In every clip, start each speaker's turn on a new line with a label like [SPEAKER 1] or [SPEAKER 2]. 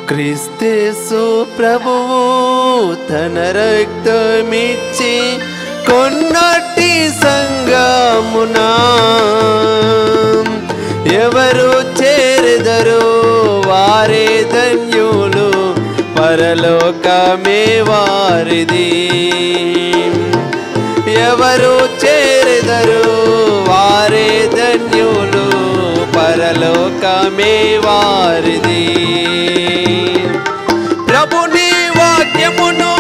[SPEAKER 1] క్రీస్తేసు ప్రభువు తన రక్తమిచ్చి కొన్నటి సంగమునా ఎవరు చేరెదరో వారే ధన్యులు, పరలోకమే వారిది. ఎవరు చేరెదరో వారే ధన్యులు, పరలోకమే వారిది. ప్రభుని వాక్యమును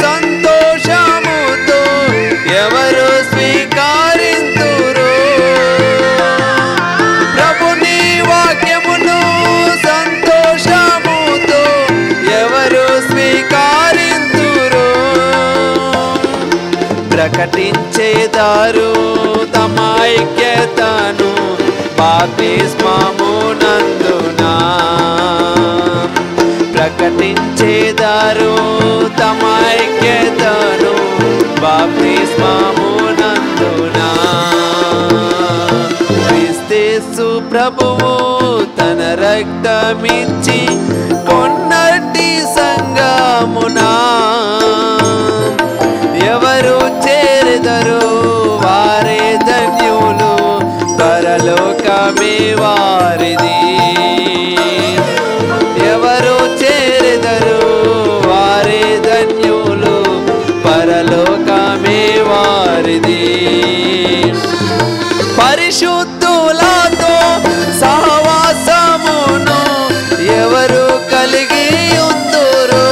[SPEAKER 1] సంతోషముతో ఎవరు స్వీకరింతురు, ప్రభుని వాక్యమును సంతోషముతో ఎవరు స్వీకరింతురు. ప్రకటించేదారు తమ ఐక్యతను బాప్తిస్మమునందునా, ప్రకటించేదారు తమ ఐక్యతను బాప్తిస్మమునందునా. క్రీస్తేసు ప్రభువు తన రక్తమిచ్చి కొన్నటి సంగమునా ఎవరు చేరెదరో వారే ధన్యులు, పరలోకమే వారిది. ఎవరు చేరెదరో వారే ధన్యులు, పరలోకమే వారిది. పరిశుద్ధులతో సహవాసమును ఎవరు కలిగి ఉందురు,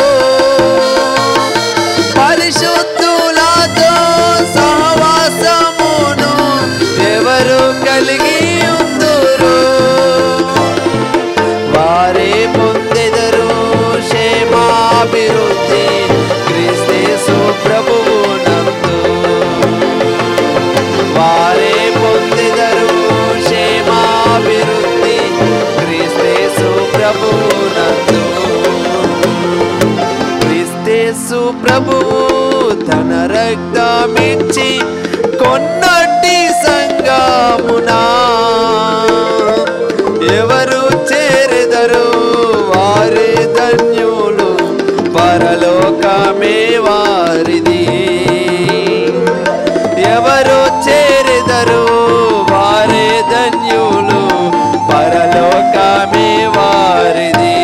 [SPEAKER 1] పరిశుద్ధులతో సహవాసమును ఎవరు కలిగి ఉందురు. వారే పొందెదరు క్షేమాభివృద్ధి క్రీస్తేసు ప్రభువు నందు. వారే పొందెదరు క్షేమాభివృద్ధి క్రీస్తేసు ప్రభువు నందు. క్రీస్తేసు ప్రభువు తన రక్తమిచ్చి కొన్నటి సంగమునా ఎవరు చేరెదరో వారే ధన్యులు, పరలోకమే వారిది. ఎవరు చేరెదరో వారే ధన్యులు, పరలోకమే వారిది.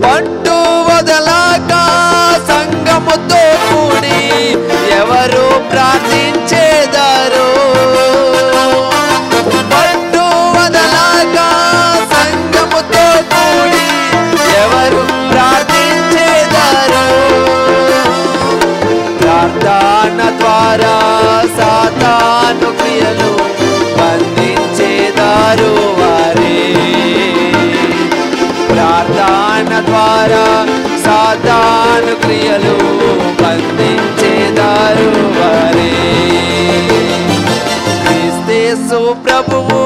[SPEAKER 1] పట్టు వదలక సంగముతో కూడి ఎవరు ప్రార్థించేదారో, పట్టు వదలక సంగముతో కూడి ఎవరు ప్రార్థించేదారో. ప్రార్థన ద్వారా సాతాను క్రియలు బంధించేదారు వారే, ప్రార్థన ద్వారా సాతాను క్రియలు బంధించేదారు వారే. క్రీస్తేసు ప్రభువు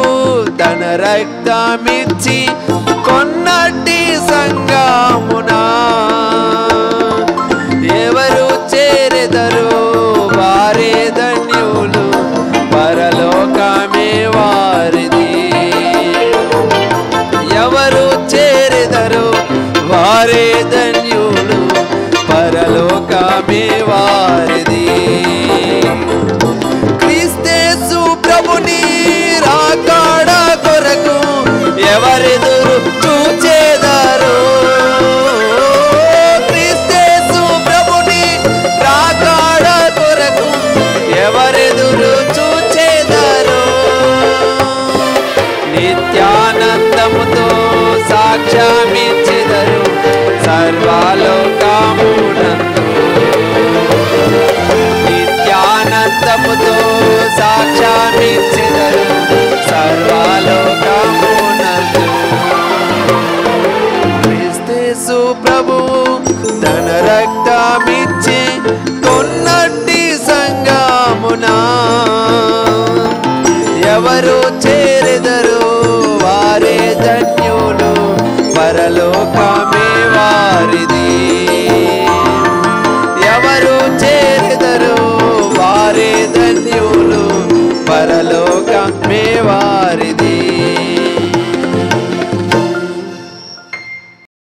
[SPEAKER 1] తన రక్తమిచ్చి కొన్నటి సంగమునా ఎవరు చేరెదరో వారే ధన్యులు, పరలోకమే వారిది. ఎవరు చేరెదరో వారే ధన్యులు, పరలోకమే వారిది. క్రీస్తేసు ప్రభుని రాకడ కొరకు ఎవరెదురు చూచేదారో, క్రీస్తేసు ప్రభుని రాకడ కొరకు ఎవరెదురు చూచేదారో. నిత్యానందముతో సాక్ష్యమిచ్చెదరు సర్వలోకమునందు, నిత్యానందముతో సాక్ష్యమిచ్చెదరు